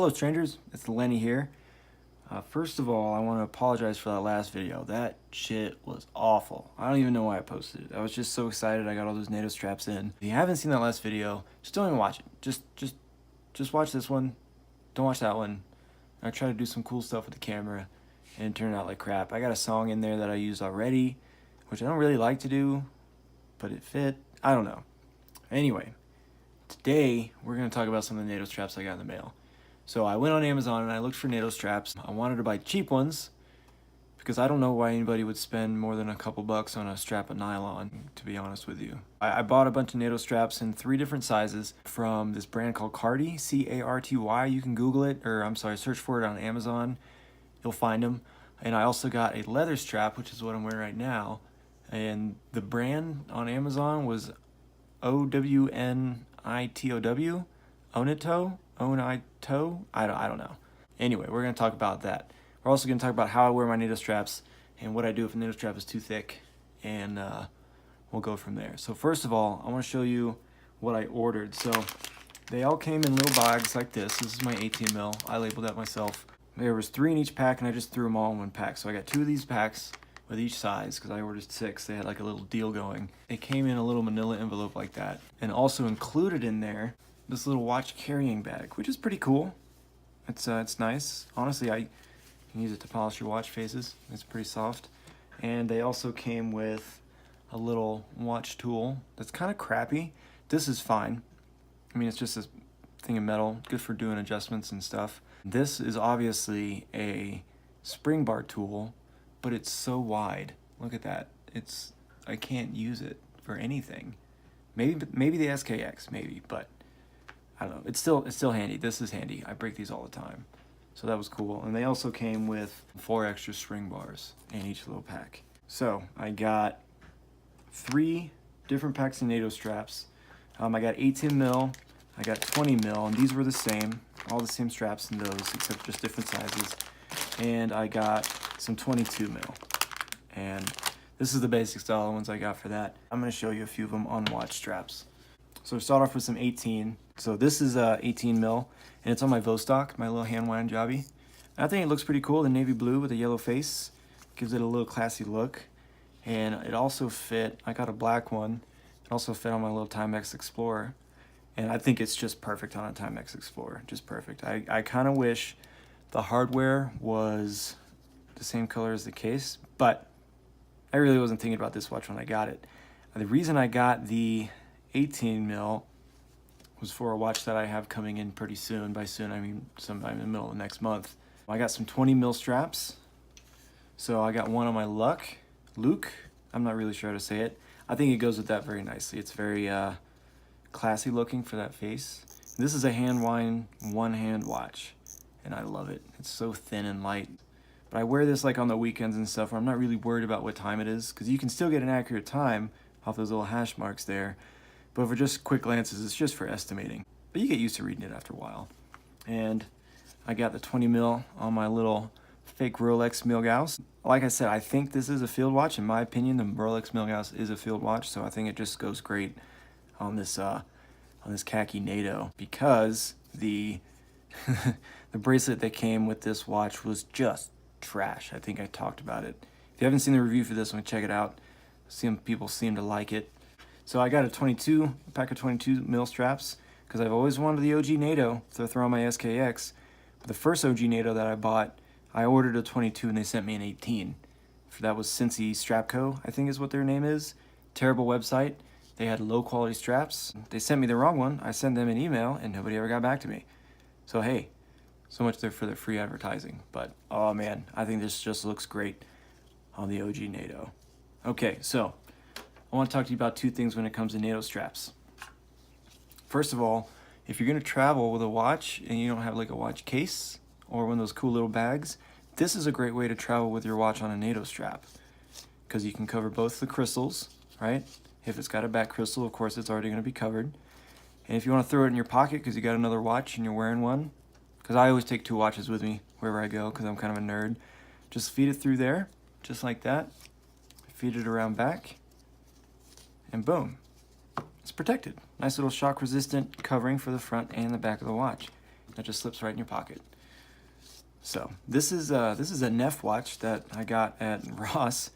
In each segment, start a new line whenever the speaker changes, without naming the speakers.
Hello strangers, it's Lenny here. First of all, I want to apologize for that last video. That shit was awful. I don't even know why I posted it. I was just so excited I got all those NATO straps in. If you haven't seen that last video, just don't even watch it. Just watch this one. Don't watch that one. I tried to do some cool stuff with the camera and it turned out like crap. I got a song in there that I used already, which I don't really like to do, but it fit. I don't know. Anyway, today we're going to talk about some of the NATO straps I got in the mail. So I went on Amazon and I looked for NATO straps. I wanted to buy cheap ones because I don't know why anybody would spend more than a couple bucks on a strap of nylon, to be honest with you. I bought a bunch of NATO straps in 3 different sizes from this brand called Carty, C-A-R-T-Y. You can Google it, or I'm sorry, search for it on Amazon. You'll find them. And I also got a leather strap, which is what I'm wearing right now. And the brand on Amazon was O-W-N-I-T-O-W, Onito. I don't know. Anyway, we're going to talk about that. We're also going to talk about how I wear my NATO straps and what I do if a NATO strap is too thick, and we'll go from there. So first of all, I want to show you what I ordered. So they all came in little bags like this. This is my 18 mil. I labeled that myself. There was 3 in each pack and I just threw them all in one pack. So I got 2 of these packs with each size because I ordered 6. They had like a little deal going. It came in a little manila envelope like that, and also included in there this little watch carrying bag, which is pretty cool. It's nice. Honestly, I can use it to polish your watch faces. It's pretty soft. And they also came with a little watch tool that's kind of crappy. This is fine. I mean, it's just a thing of metal, good for doing adjustments and stuff. This is obviously a spring bar tool, but it's so wide. Look at that. I can't use it for anything. Maybe the SKX, maybe, but I don't know. It's still handy. This is handy. I break these all the time. So that was cool. And they also came with 4 extra string bars in each little pack. So I got 3 different packs of NATO straps. I got 18 mil, I got 20 mil, and these were the same. All the same straps in those, except just different sizes. And I got some 22 mil. And this is the basic style, the ones I got for that. I'm going to show you a few of them on watch straps. So start off with some 18. So this is 18 mil, and it's on my Vostok, my little hand wind jobby. I think it looks pretty cool, the navy blue with a yellow face. Gives it a little classy look. And it also fit, I got a black one, it also fit on my little Timex Explorer. And I think it's just perfect on a Timex Explorer, just perfect. I kind of wish the hardware was the same color as the case, but I really wasn't thinking about this watch when I got it. The reason I got the 18 mil was for a watch that I have coming in pretty soon. By soon, I mean sometime in the middle of next month. I got some 20 mil straps. So I got one on my Luke. I'm not really sure how to say it. I think it goes with that very nicely. It's very classy looking for that face. This is a hand wind, one-hand watch, and I love it. It's so thin and light. But I wear this like on the weekends and stuff where I'm not really worried about what time it is, because you can still get an accurate time off those little hash marks there. But for just quick glances, it's just for estimating. But you get used to reading it after a while. And I got the 20 mil on my little fake Rolex Milgauss. Like I said, I think this is a field watch. In my opinion, the Rolex Milgauss is a field watch, so I think it just goes great on this khaki NATO, because the the bracelet that came with this watch was just trash. I think I talked about it. If you haven't seen the review for this one, check it out. Some people seem to like it. So I got a pack of 22 mil straps because I've always wanted the OG NATO to throw on my SKX. But the first OG NATO that I bought, I ordered a 22 and they sent me an 18. That was Cincy Strap Co., I think is what their name is. Terrible website. They had low quality straps. They sent me the wrong one. I sent them an email and nobody ever got back to me. So hey, so much there for the free advertising. But oh man, I think this just looks great on the OG NATO. Okay, so I want to talk to you about 2 things when it comes to NATO straps. First of all, if you're going to travel with a watch and you don't have like a watch case or one of those cool little bags, this is a great way to travel with your watch on a NATO strap, because you can cover both the crystals, right? If it's got a back crystal, of course, it's already going to be covered. And if you want to throw it in your pocket because you got another watch and you're wearing one, because I always take 2 watches with me wherever I go because I'm kind of a nerd, just feed it through there, just like that. Feed it around back, and boom, it's protected. Nice little shock resistant covering for the front and the back of the watch. That just slips right in your pocket. So this is a Neff watch that I got at Ross.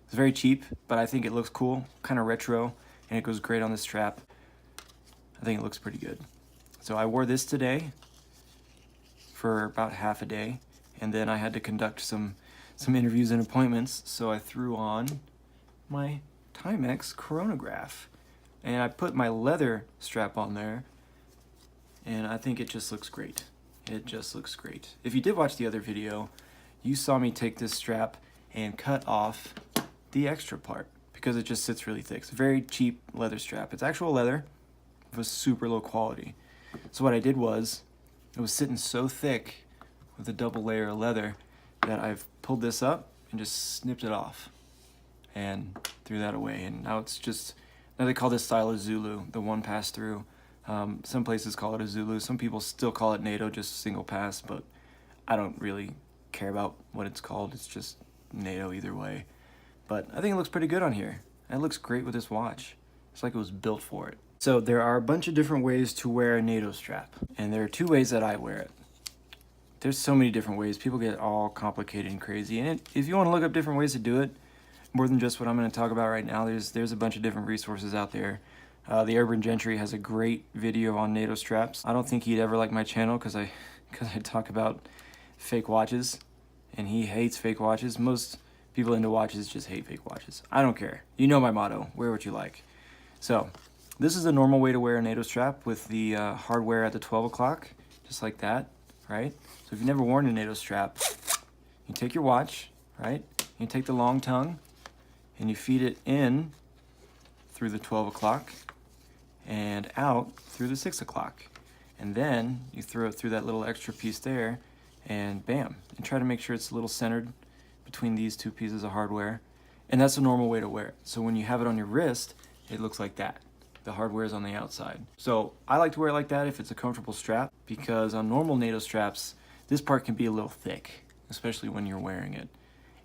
It's very cheap, but I think it looks cool, kind of retro, and it goes great on this strap. I think it looks pretty good. So I wore this today for about half a day, and then I had to conduct some interviews and appointments, so I threw on my Timex chronograph, and I put my leather strap on there, and I think it just looks great. It just looks great. If you did watch the other video, you saw me take this strap and cut off the extra part because it just sits really thick. It's a very cheap leather strap. It's actual leather of super low quality. So what I did was, it was sitting so thick with a double layer of leather that I've pulled this up and just snipped it off and threw that away. And now it's just, now they call this style a Zulu, the one pass through. Some places call it a Zulu. Some people still call it NATO, just single pass, but I don't really care about what it's called. It's just NATO either way. But I think it looks pretty good on here. And it looks great with this watch. It's like it was built for it. So there are a bunch of different ways to wear a NATO strap, and there are 2 ways that I wear it. There's so many different ways. People get all complicated and crazy, and if you want to look up different ways to do it, more than just what I'm going to talk about right now, there's a bunch of different resources out there. The Urban Gentry has a great video on NATO straps. I don't think he'd ever like my channel because I talk about fake watches, and he hates fake watches. Most people into watches just hate fake watches. I don't care. You know my motto, wear what you like. So this is a normal way to wear a NATO strap with the hardware at the 12 o'clock, just like that, right? So if you've never worn a NATO strap, you take your watch, right? You take the long tongue and you feed it in through the 12 o'clock and out through the 6 o'clock. And then you throw it through that little extra piece there and bam. And try to make sure it's a little centered between these 2 pieces of hardware. And that's a normal way to wear it. So when you have it on your wrist, it looks like that. The hardware is on the outside. So I like to wear it like that if it's a comfortable strap, because on normal NATO straps, this part can be a little thick, especially when you're wearing it.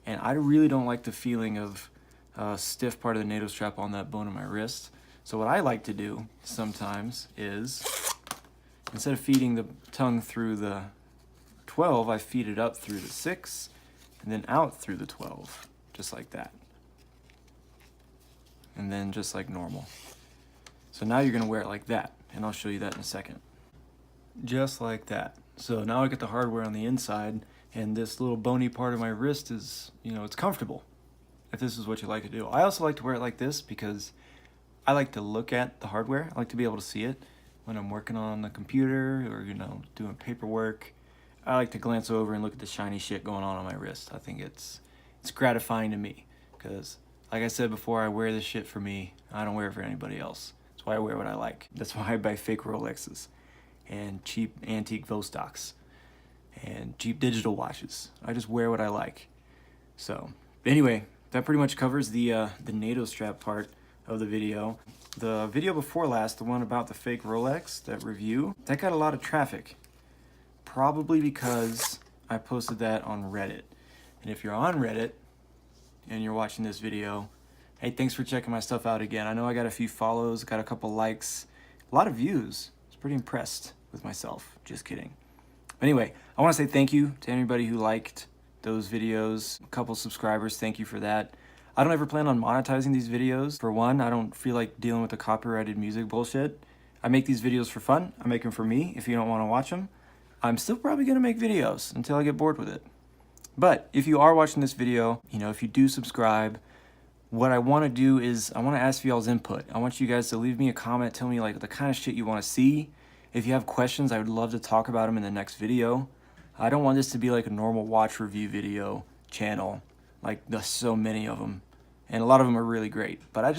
And I really don't like the feeling of a stiff part of the NATO strap on that bone of my wrist. So what I like to do sometimes is, instead of feeding the tongue through the 12, I feed it up through the 6 and then out through the 12, just like that. And then just like normal. So now you're gonna wear it like that, and I'll show you that in a second. Just like that. So now I get the hardware on the inside, and this little bony part of my wrist is, you know, it's comfortable, if this is what you like to do. I also like to wear it like this because I like to look at the hardware. I like to be able to see it when I'm working on the computer or, you know, doing paperwork. I like to glance over and look at the shiny shit going on my wrist. I think it's gratifying to me because, like I said before, I wear this shit for me. I don't wear it for anybody else. That's why I wear what I like. That's why I buy fake Rolexes and cheap antique Vostoks and cheap digital watches. I just wear what I like. So anyway, that pretty much covers the NATO strap part of the video. The video before last, the one about the fake Rolex, that review, that got a lot of traffic. Probably because I posted that on Reddit. And if you're on Reddit and you're watching this video, hey, thanks for checking my stuff out again. I know I got a few follows, got a couple likes, a lot of views. I was pretty impressed with myself. Just kidding. Anyway, I want to say thank you to anybody who liked those videos. A couple subscribers, thank you for that. I don't ever plan on monetizing these videos. For one, I don't feel like dealing with the copyrighted music bullshit. I make these videos for fun. I make them for me. If you don't want to watch them, I'm still probably going to make videos until I get bored with it. But if you are watching this video, you know, if you do subscribe, what I want to do is I want to ask for y'all's input. I want you guys to leave me a comment, tell me like the kind of shit you want to see. If you have questions, I would love to talk about them in the next video. I don't want this to be like a normal watch review video channel. Like there's so many of them. And a lot of them are really great. But I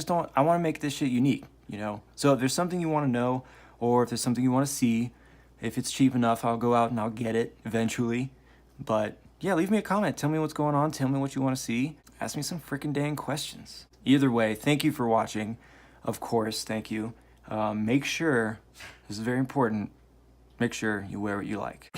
want to make this shit unique, you know? So if there's something you want to know, or if there's something you want to see, if it's cheap enough, I'll go out and I'll get it eventually. But yeah, leave me a comment. Tell me what's going on. Tell me what you want to see. Ask me some freaking dang questions. Either way, thank you for watching. Of course, thank you. Make sure, this is very important, make sure you wear what you like.